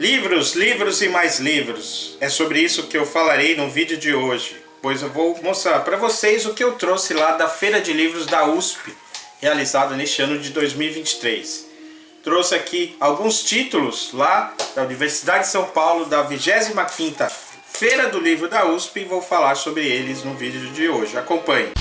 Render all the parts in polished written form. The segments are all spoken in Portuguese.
Livros, livros e mais livros. É sobre isso que eu falarei no vídeo de hoje, pois eu vou mostrar para vocês o que eu trouxe lá da Feira de Livros da USP, realizada neste ano de 2023. Trouxe aqui alguns títulos lá da Universidade de São Paulo, da 25ª Feira do Livro da USP, e vou falar sobre eles no vídeo de hoje. Acompanhe!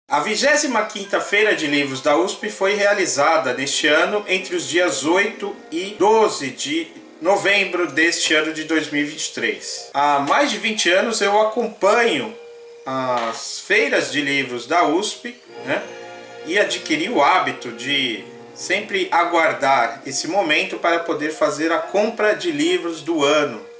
A 25ª Feira de Livros da USP foi realizada neste ano entre os dias 8 e 12 de novembro deste ano de 2023. Há mais de 20 anos eu acompanho as feiras de livros da USP, né? E adquiri o hábito de sempre aguardar esse momento para poder fazer a compra de livros do ano.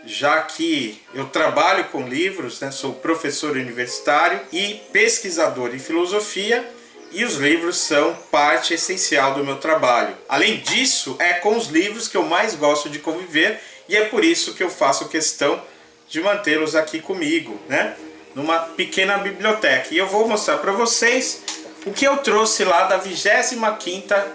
Já que eu trabalho com livros, né, sou professor universitário e pesquisador em filosofia, e os livros são parte essencial do meu trabalho. Além disso, é com os livros que eu mais gosto de conviver, e é por isso que eu faço questão de mantê-los aqui comigo, né, numa pequena biblioteca. E eu vou mostrar para vocês o que eu trouxe lá da 25ª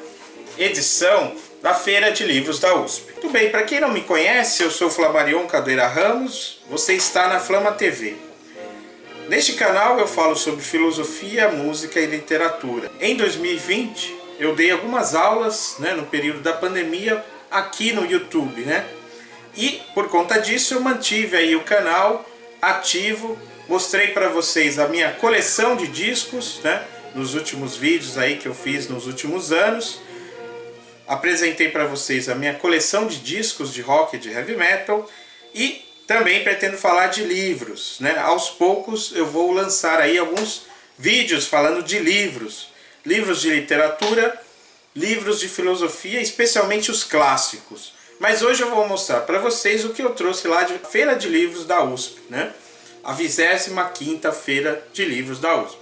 edição da Feira de Livros da USP. Muito bem, para quem não me conhece, eu sou Flamarion Cadeira Ramos, você está na Flama TV. Neste canal eu falo sobre filosofia, música e literatura. Em 2020 eu dei algumas aulas, né, no período da pandemia aqui no YouTube, né? E por conta disso eu mantive aí o canal ativo, mostrei para vocês a minha coleção de discos, né, nos últimos vídeos aí que eu fiz nos últimos anos. Apresentei para vocês a minha coleção de discos de rock e de heavy metal, e também pretendo falar de livros, né? Aos poucos eu vou lançar aí alguns vídeos falando de livros, livros de literatura, livros de filosofia, especialmente os clássicos. Mas hoje eu vou mostrar para vocês o que eu trouxe lá de Feira de Livros da USP, né? A 25ª Feira de Livros da USP.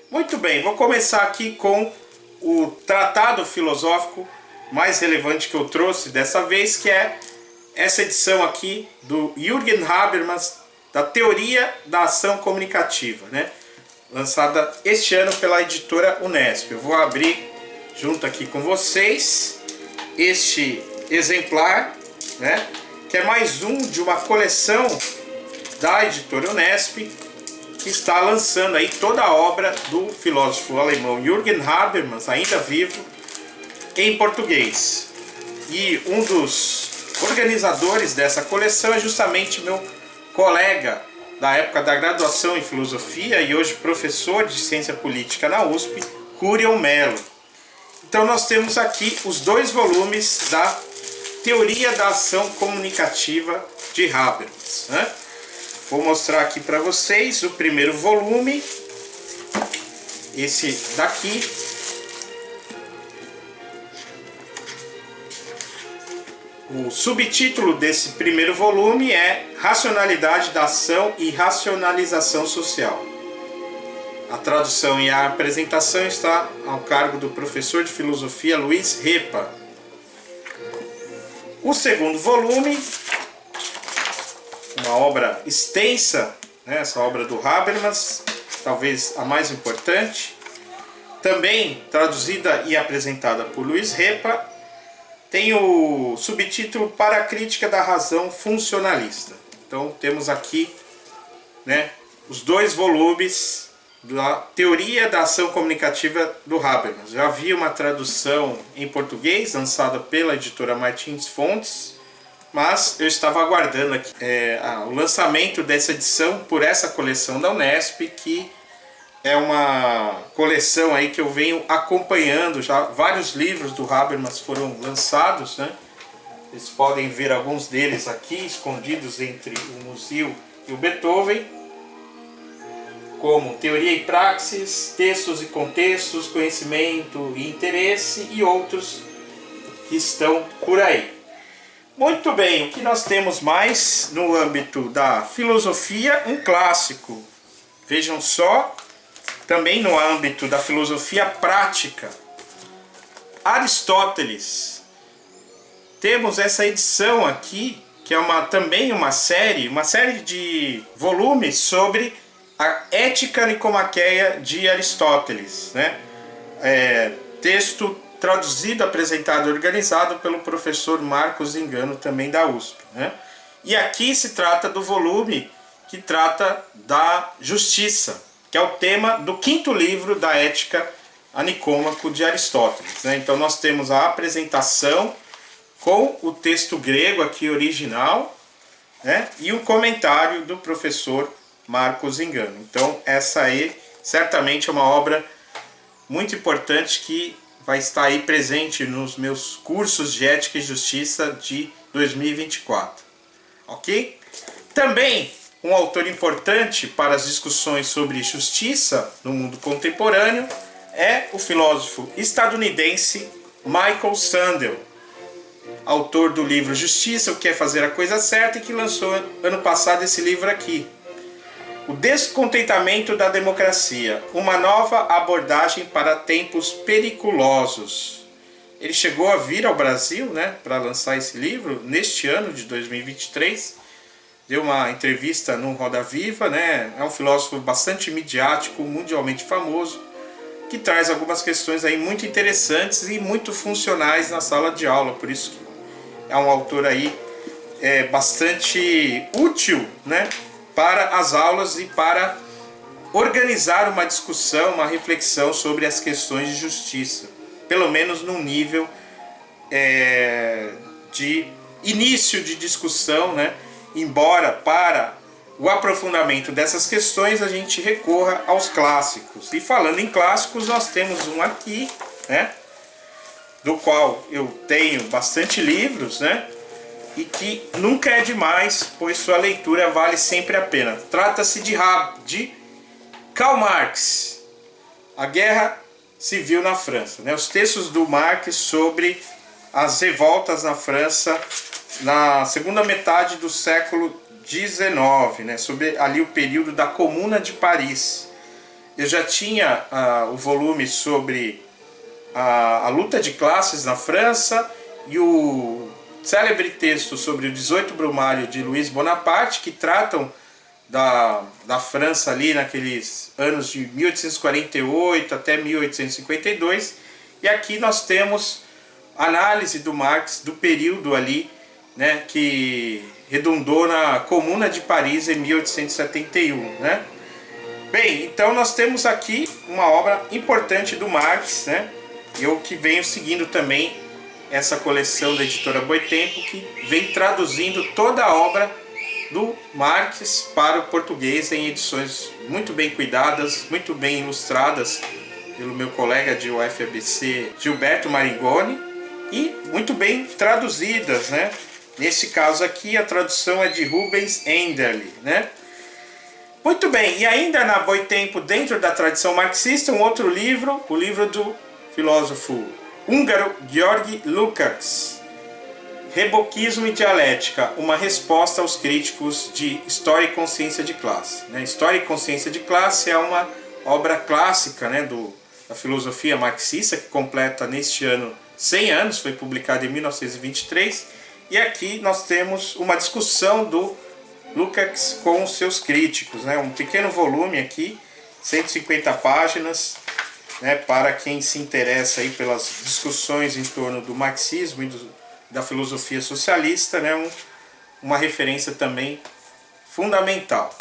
Muito bem, vou começar aqui com o tratado filosófico mais relevante que eu trouxe dessa vez, que é essa edição aqui do Jürgen Habermas, da Teoria da Ação Comunicativa, né? Lançada este ano pela editora Unesp. Eu vou abrir junto aqui com vocês este exemplar, né? Que é mais um de uma coleção da editora Unesp, que está lançando aí toda a obra do filósofo alemão Jürgen Habermas, ainda vivo, em português. E um dos organizadores dessa coleção é justamente meu colega da época da graduação em filosofia e hoje professor de ciência política na USP, Curiel Mello. Então nós temos aqui os dois volumes da Teoria da Ação Comunicativa de Habermas, né? Vou mostrar aqui para vocês o primeiro volume, esse daqui. O subtítulo desse primeiro volume é Racionalidade da Ação e Racionalização Social. A tradução e a apresentação está ao cargo do professor de filosofia Luiz Repa. O segundo volume, uma obra extensa, né, essa obra do Habermas, talvez a mais importante, também traduzida e apresentada por Luiz Repa, tem o subtítulo Para a Crítica da Razão Funcionalista. Então temos aqui, né, os dois volumes da Teoria da Ação Comunicativa do Habermas. Já havia uma tradução em português lançada pela editora Martins Fontes, mas eu estava aguardando aqui o lançamento dessa edição por essa coleção da Unesp, que é uma coleção aí que eu venho acompanhando. Já vários livros do Habermas foram lançados, né? Vocês podem ver alguns deles aqui, escondidos entre o Museu e o Beethoven, como Teoria e Praxis, Textos e Contextos, Conhecimento e Interesse, e outros que estão por aí. Muito bem, o que nós temos mais no âmbito da filosofia? Um clássico. Vejam só, também no âmbito da filosofia prática, Aristóteles. Temos essa edição aqui que é também uma série de volumes sobre a Ética Nicomaqueia de Aristóteles, né? Texto traduzido, apresentado e organizado pelo professor Marcos Zingano, também da USP, né? E aqui se trata do volume que trata da justiça, que é o tema do 5º livro da Ética a Nicômaco de Aristóteles, né? Então nós temos a apresentação com o texto grego aqui original, né? E um comentário do professor Marcos Zingano. Então essa aí certamente é uma obra muito importante que vai estar aí presente nos meus cursos de Ética e Justiça de 2024. Ok? Também um autor importante para as discussões sobre justiça no mundo contemporâneo é o filósofo estadunidense Michael Sandel, autor do livro Justiça, o que é fazer a coisa certa, e que lançou ano passado esse livro aqui, O Descontentamento da Democracia, uma nova abordagem para tempos periculosos. Ele chegou a vir ao Brasil, né, para lançar esse livro neste ano de 2023. Deu uma entrevista no Roda Viva, né? É um filósofo bastante midiático, mundialmente famoso, que traz algumas questões aí muito interessantes e muito funcionais na sala de aula. Por isso que é um autor aí bastante útil, né, para as aulas e para organizar uma discussão, uma reflexão sobre as questões de justiça, pelo menos num nível de início de discussão, né? Embora para o aprofundamento dessas questões a gente recorra aos clássicos. E falando em clássicos, nós temos um aqui, né, do qual eu tenho bastante livros, né, e que nunca é demais, pois sua leitura vale sempre a pena. Trata-se de Karl Marx, A Guerra Civil na França, né? Os textos do Marx sobre as revoltas na França na segunda metade do século XIX, né? Sobre ali o período da Comuna de Paris. Eu já tinha o volume sobre a luta de classes na França e o célebre texto sobre o 18 Brumário de Luiz Bonaparte, que tratam da França ali naqueles anos de 1848 até 1852. E aqui nós temos análise do Marx do período ali, né, que redundou na Comuna de Paris em 1871, né? Bem, então nós temos aqui uma obra importante do Marx, né? Eu que venho seguindo também essa coleção da editora Boitempo, que vem traduzindo toda a obra do Marx para o português em edições muito bem cuidadas, muito bem ilustradas pelo meu colega de UFABC, Gilberto Maringoni, e muito bem traduzidas, né? Nesse caso aqui a tradução é de Rubens Enderle, né? Muito bem, e ainda na Boitempo, dentro da tradição marxista, um outro livro, o livro do filósofo húngaro György Lukács, Reboquismo e Dialética, uma resposta aos críticos de História e Consciência de Classe. História e Consciência de Classe é uma obra clássica, né, da filosofia marxista, que completa neste ano 100 anos, foi publicada em 1923, e aqui nós temos uma discussão do Lukács com os seus críticos, né, um pequeno volume aqui, 150 páginas, né, para quem se interessa aí pelas discussões em torno do marxismo e da filosofia socialista, né, uma referência também fundamental.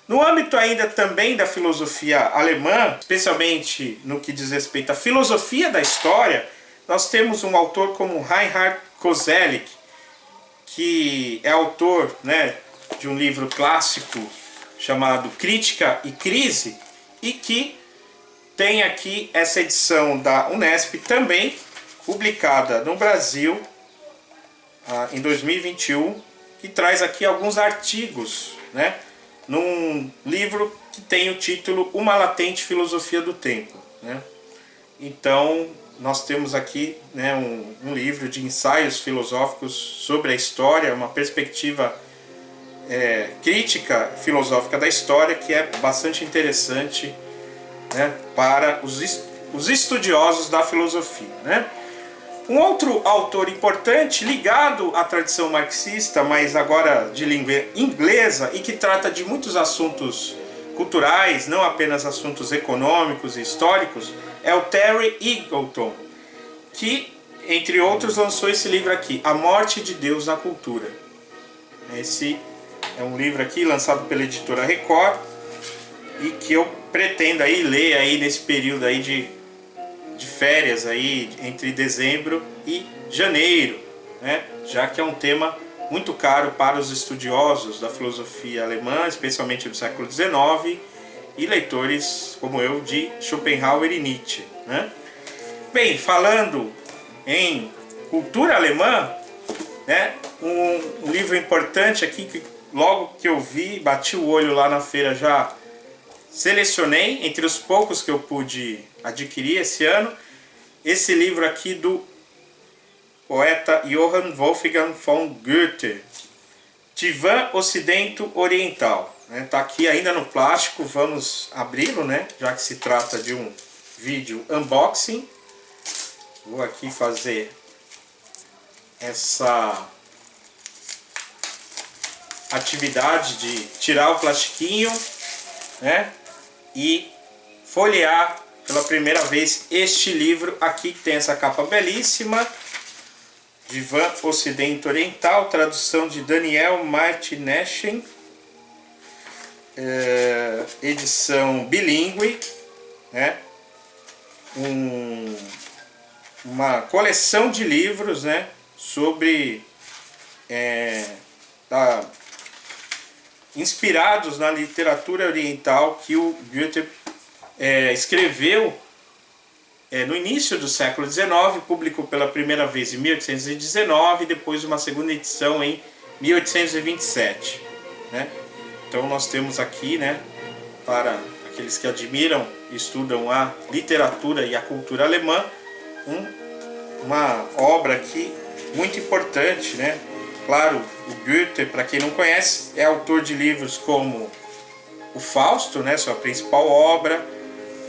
No âmbito ainda também da filosofia alemã, especialmente no que diz respeito à filosofia da história, nós temos um autor como Reinhard Koselleck, que é autor, né, de um livro clássico chamado Crítica e Crise, e que tem aqui essa edição da Unesp também, publicada no Brasil em 2021, que traz aqui alguns artigos, né, num livro que tem o título Uma Latente Filosofia do Tempo, né? Então nós temos aqui, né, um livro de ensaios filosóficos sobre a história, uma perspectiva crítica filosófica da história, que é bastante interessante, né, para os estudiosos da filosofia, né? Um outro autor importante ligado à tradição marxista, mas agora de língua inglesa, e que trata de muitos assuntos culturais, não apenas assuntos econômicos e históricos, é o Terry Eagleton, que, entre outros, lançou esse livro aqui, A Morte de Deus na Cultura. Esse é um livro aqui lançado pela editora Record e que eu pretendo aí ler aí nesse período aí de férias aí entre dezembro e janeiro, né? Já que é um tema muito caro para os estudiosos da filosofia alemã, especialmente do século XIX, e leitores como eu de Schopenhauer e Nietzsche, né? Bem, falando em cultura alemã, né? Um livro importante aqui que logo que eu vi, bati o olho lá na feira, já selecionei entre os poucos que eu pude adquirir esse ano, esse livro aqui do poeta Johann Wolfgang von Goethe, Divã Ocidento Oriental. Tá aqui ainda no plástico, vamos abri-lo, né? Já que se trata de um vídeo unboxing. Vou aqui fazer essa atividade de tirar o plastiquinho, né? E folhear pela primeira vez este livro aqui, que tem essa capa belíssima, Divã Ocidente Oriental, tradução de Daniel Martineschen, edição bilíngue, né? Uma coleção de livros, né? Sobre inspirados na literatura oriental que o Goethe escreveu no início do século XIX, publicou pela primeira vez em 1819 e depois uma segunda edição em 1827, né? Então nós temos aqui, né, para aqueles que admiram e estudam a literatura e a cultura alemã, uma obra aqui muito importante, né? Claro, o Goethe, para quem não conhece, é autor de livros como o Fausto, né, sua principal obra,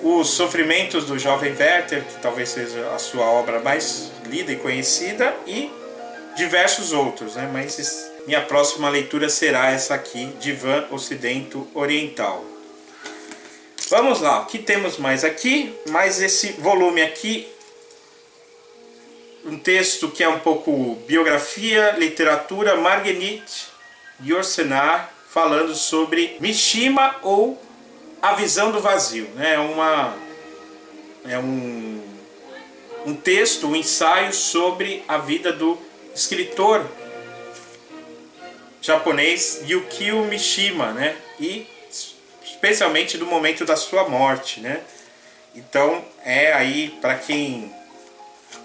Os Sofrimentos do Jovem Werther, que talvez seja a sua obra mais lida e conhecida, e diversos outros, né? Mas minha próxima leitura será essa aqui, Divã Ocidento Oriental. Vamos lá, o que temos mais aqui? Mais esse volume aqui, um texto que é um pouco biografia, literatura, Marguerite Yourcenar, falando sobre Mishima ou A Visão do Vazio, né? É um texto, um ensaio sobre a vida do escritor japonês Yukio Mishima, né? E especialmente do momento da sua morte, né? Então aí para quem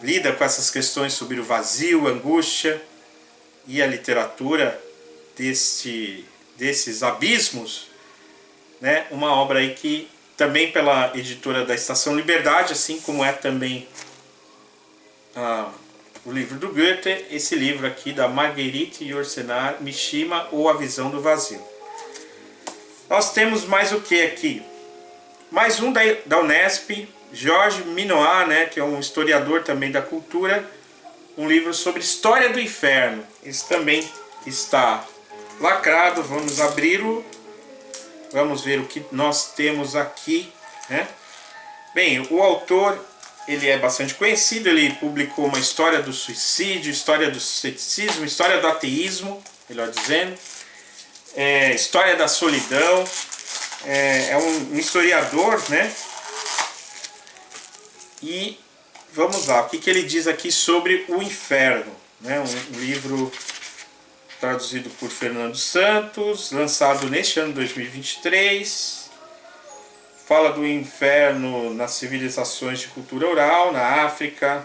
lida com essas questões sobre o vazio, a angústia e a literatura desses abismos, né? Uma obra aí que também pela editora da Estação Liberdade, assim como é também o livro do Goethe, esse livro aqui da Marguerite Yourcenar, Mishima ou A Visão do Vazio. Nós temos mais o que aqui? Mais um da Unesp, Georges Minoir, né, que é um historiador também da cultura, um livro sobre história do inferno. Esse também está lacrado, vamos abri-lo, vamos ver o que nós temos aqui, né? Bem, o autor, ele é bastante conhecido, ele publicou uma história do suicídio, história do ceticismo, história do ateísmo, melhor dizendo, história da solidão, é um historiador, né? E vamos lá, o que ele diz aqui sobre o inferno, né? Um livro traduzido por Fernando Santos, lançado neste ano 2023, fala do inferno nas civilizações de cultura oral, na África,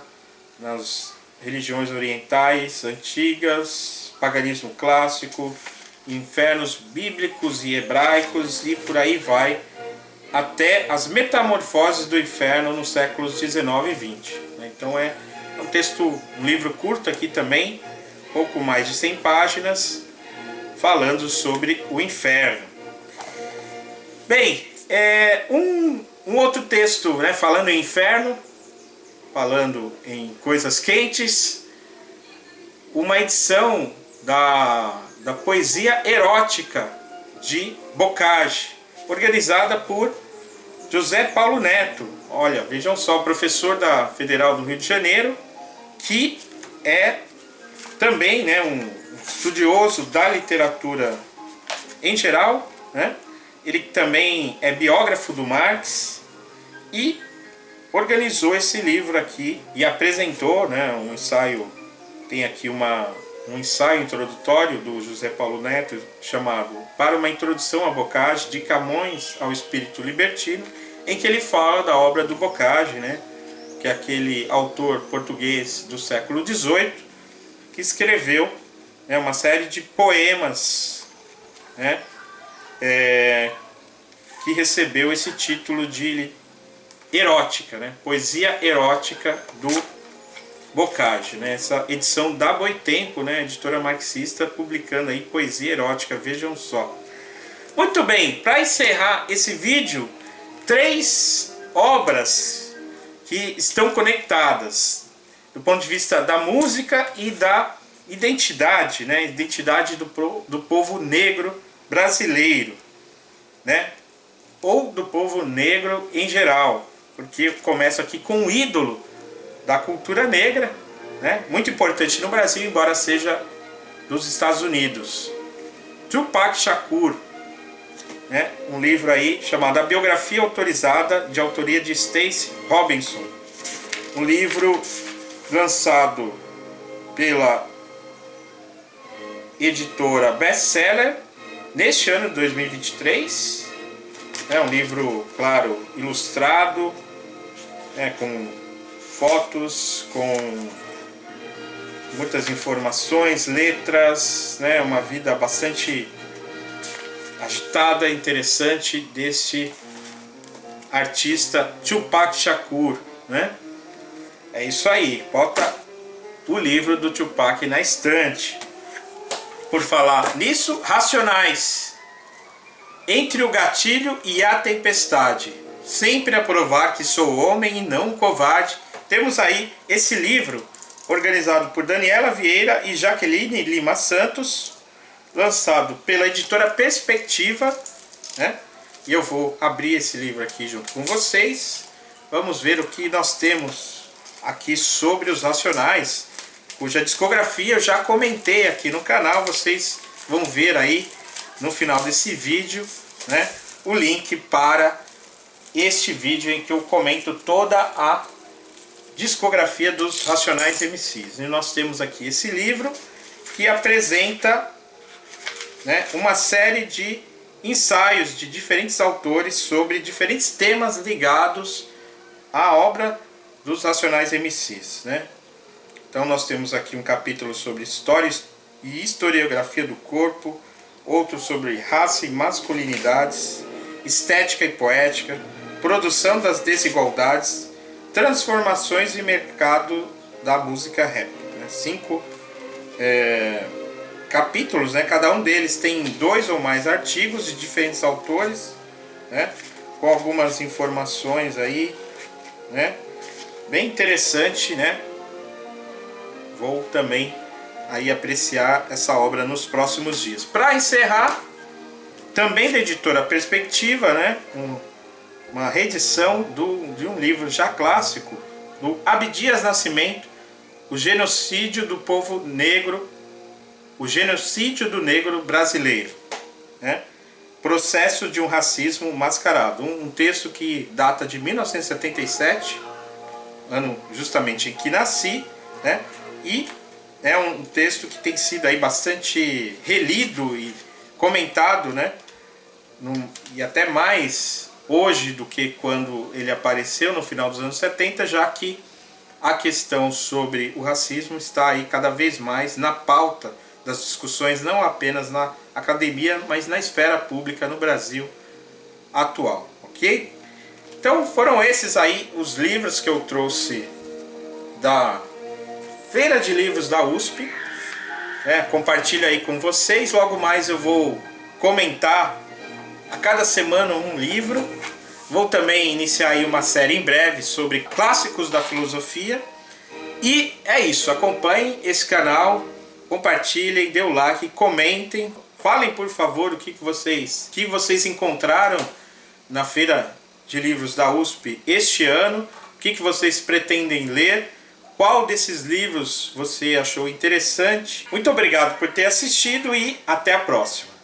nas religiões orientais antigas, paganismo clássico, infernos bíblicos e hebraicos e por aí vai, até as metamorfoses do inferno nos séculos 19 e 20. Então é um livro curto aqui também, pouco mais de 100 páginas, falando sobre o inferno. Bem, um outro texto, né, falando em inferno, falando em coisas quentes, uma edição da poesia erótica de Bocage, organizada por José Paulo Neto. Olha, vejam só, professor da Federal do Rio de Janeiro, que é também, né, um estudioso da literatura em geral, né? Ele também é biógrafo do Marx e organizou esse livro aqui e apresentou, né, um ensaio. Tem aqui um ensaio introdutório do José Paulo Neto chamado Para uma Introdução a Bocage, de Camões ao Espírito Libertino, em que ele fala da obra do Bocage, né, que é aquele autor português do século XVIII que escreveu, né, uma série de poemas, né, que recebeu esse título de erótica, né, poesia erótica do Bocage, né? Essa edição da Boitempo, né? Editora marxista, publicando aí poesia erótica, vejam só. Muito bem, para encerrar esse vídeo, 3 obras que estão conectadas do ponto de vista da música e da identidade, né? Identidade do povo negro brasileiro, né? Ou do povo negro em geral, porque eu começo aqui com um ídolo da cultura negra, né? Muito importante no Brasil, embora seja dos Estados Unidos. Tupac Shakur, né? Um livro aí chamado A Biografia Autorizada, de autoria de Stacey Robinson. Um livro lançado pela editora Bestseller neste ano de 2023. É um livro, claro, ilustrado, né, com fotos, com muitas informações, letras, né, uma vida bastante agitada, interessante desse artista Tupac Shakur, né? É isso aí, bota o livro do Tupac na estante. Por falar nisso, Racionais, Entre o Gatilho e a Tempestade, sempre a provar que sou homem e não um covarde. Temos aí esse livro, organizado por Daniela Vieira e Jaqueline Lima Santos, lançado pela editora Perspectiva, né? E eu vou abrir esse livro aqui junto com vocês. Vamos ver o que nós temos aqui sobre os Racionais, cuja discografia eu já comentei aqui no canal. Vocês vão ver aí no final desse vídeo, né, o link para este vídeo em que eu comento toda a discografia dos Racionais MCs. E nós temos aqui esse livro que apresenta, né, uma série de ensaios de diferentes autores sobre diferentes temas ligados à obra dos Racionais MCs, né? Então nós temos aqui um capítulo sobre história e historiografia do corpo, outro sobre raça e masculinidades, estética e poética, produção das desigualdades, transformações e mercado da música rap, né? 5 capítulos, né? Cada um deles tem 2 ou mais artigos de diferentes autores, né, com algumas informações aí, né, bem interessante, né? Vou também aí apreciar essa obra nos próximos dias. Para encerrar, também da editora Perspectiva, né, uma reedição de um livro já clássico, do Abdias Nascimento, O Genocídio do Povo Negro, O Genocídio do Negro Brasileiro, né? Processo de um Racismo Mascarado. Um texto que data de 1977, ano justamente em que nasci, né? E é um texto que tem sido aí bastante relido e comentado, né? E até mais hoje do que quando ele apareceu no final dos anos 70, já que a questão sobre o racismo está aí cada vez mais na pauta das discussões, não apenas na academia, mas na esfera pública no Brasil atual, ok? Então foram esses aí os livros que eu trouxe da Feira de Livros da USP, né? Compartilho aí com vocês. Logo mais eu vou comentar a cada semana um livro, Vou também iniciar aí uma série em breve sobre clássicos da filosofia. E é isso, acompanhem esse canal, compartilhem, dê o like, comentem. Falem, por favor, o que vocês encontraram na Feira de Livros da USP este ano, o que vocês pretendem ler, qual desses livros você achou interessante. Muito obrigado por ter assistido e até a próxima.